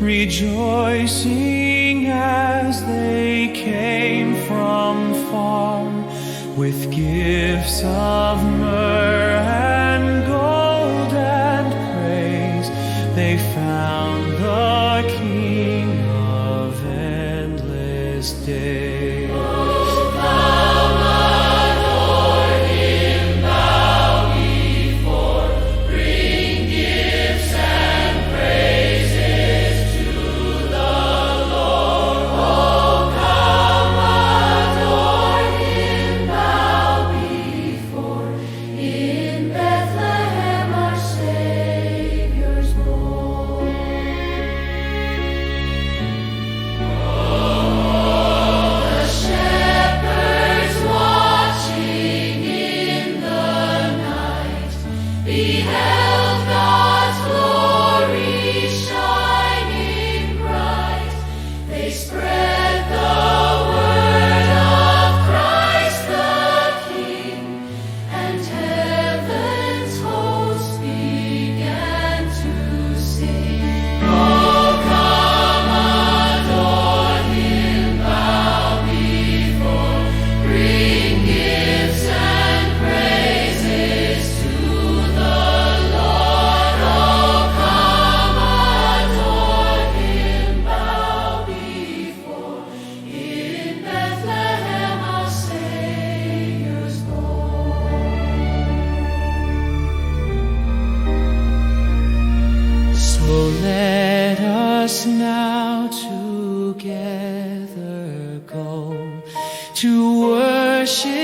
rejoicing as they came from far, with gifts of myrrh and gold and praise. They found the King of endless days. Beheld God's glory shining bright. They spread the word of Christ the King, and heaven's hosts began to sing. Oh, come adore Him, bow before, bring gifts and praises to the Lord. Oh, come adore Him, bow before, in Bethlehem our Savior's born. So let us now together go to worship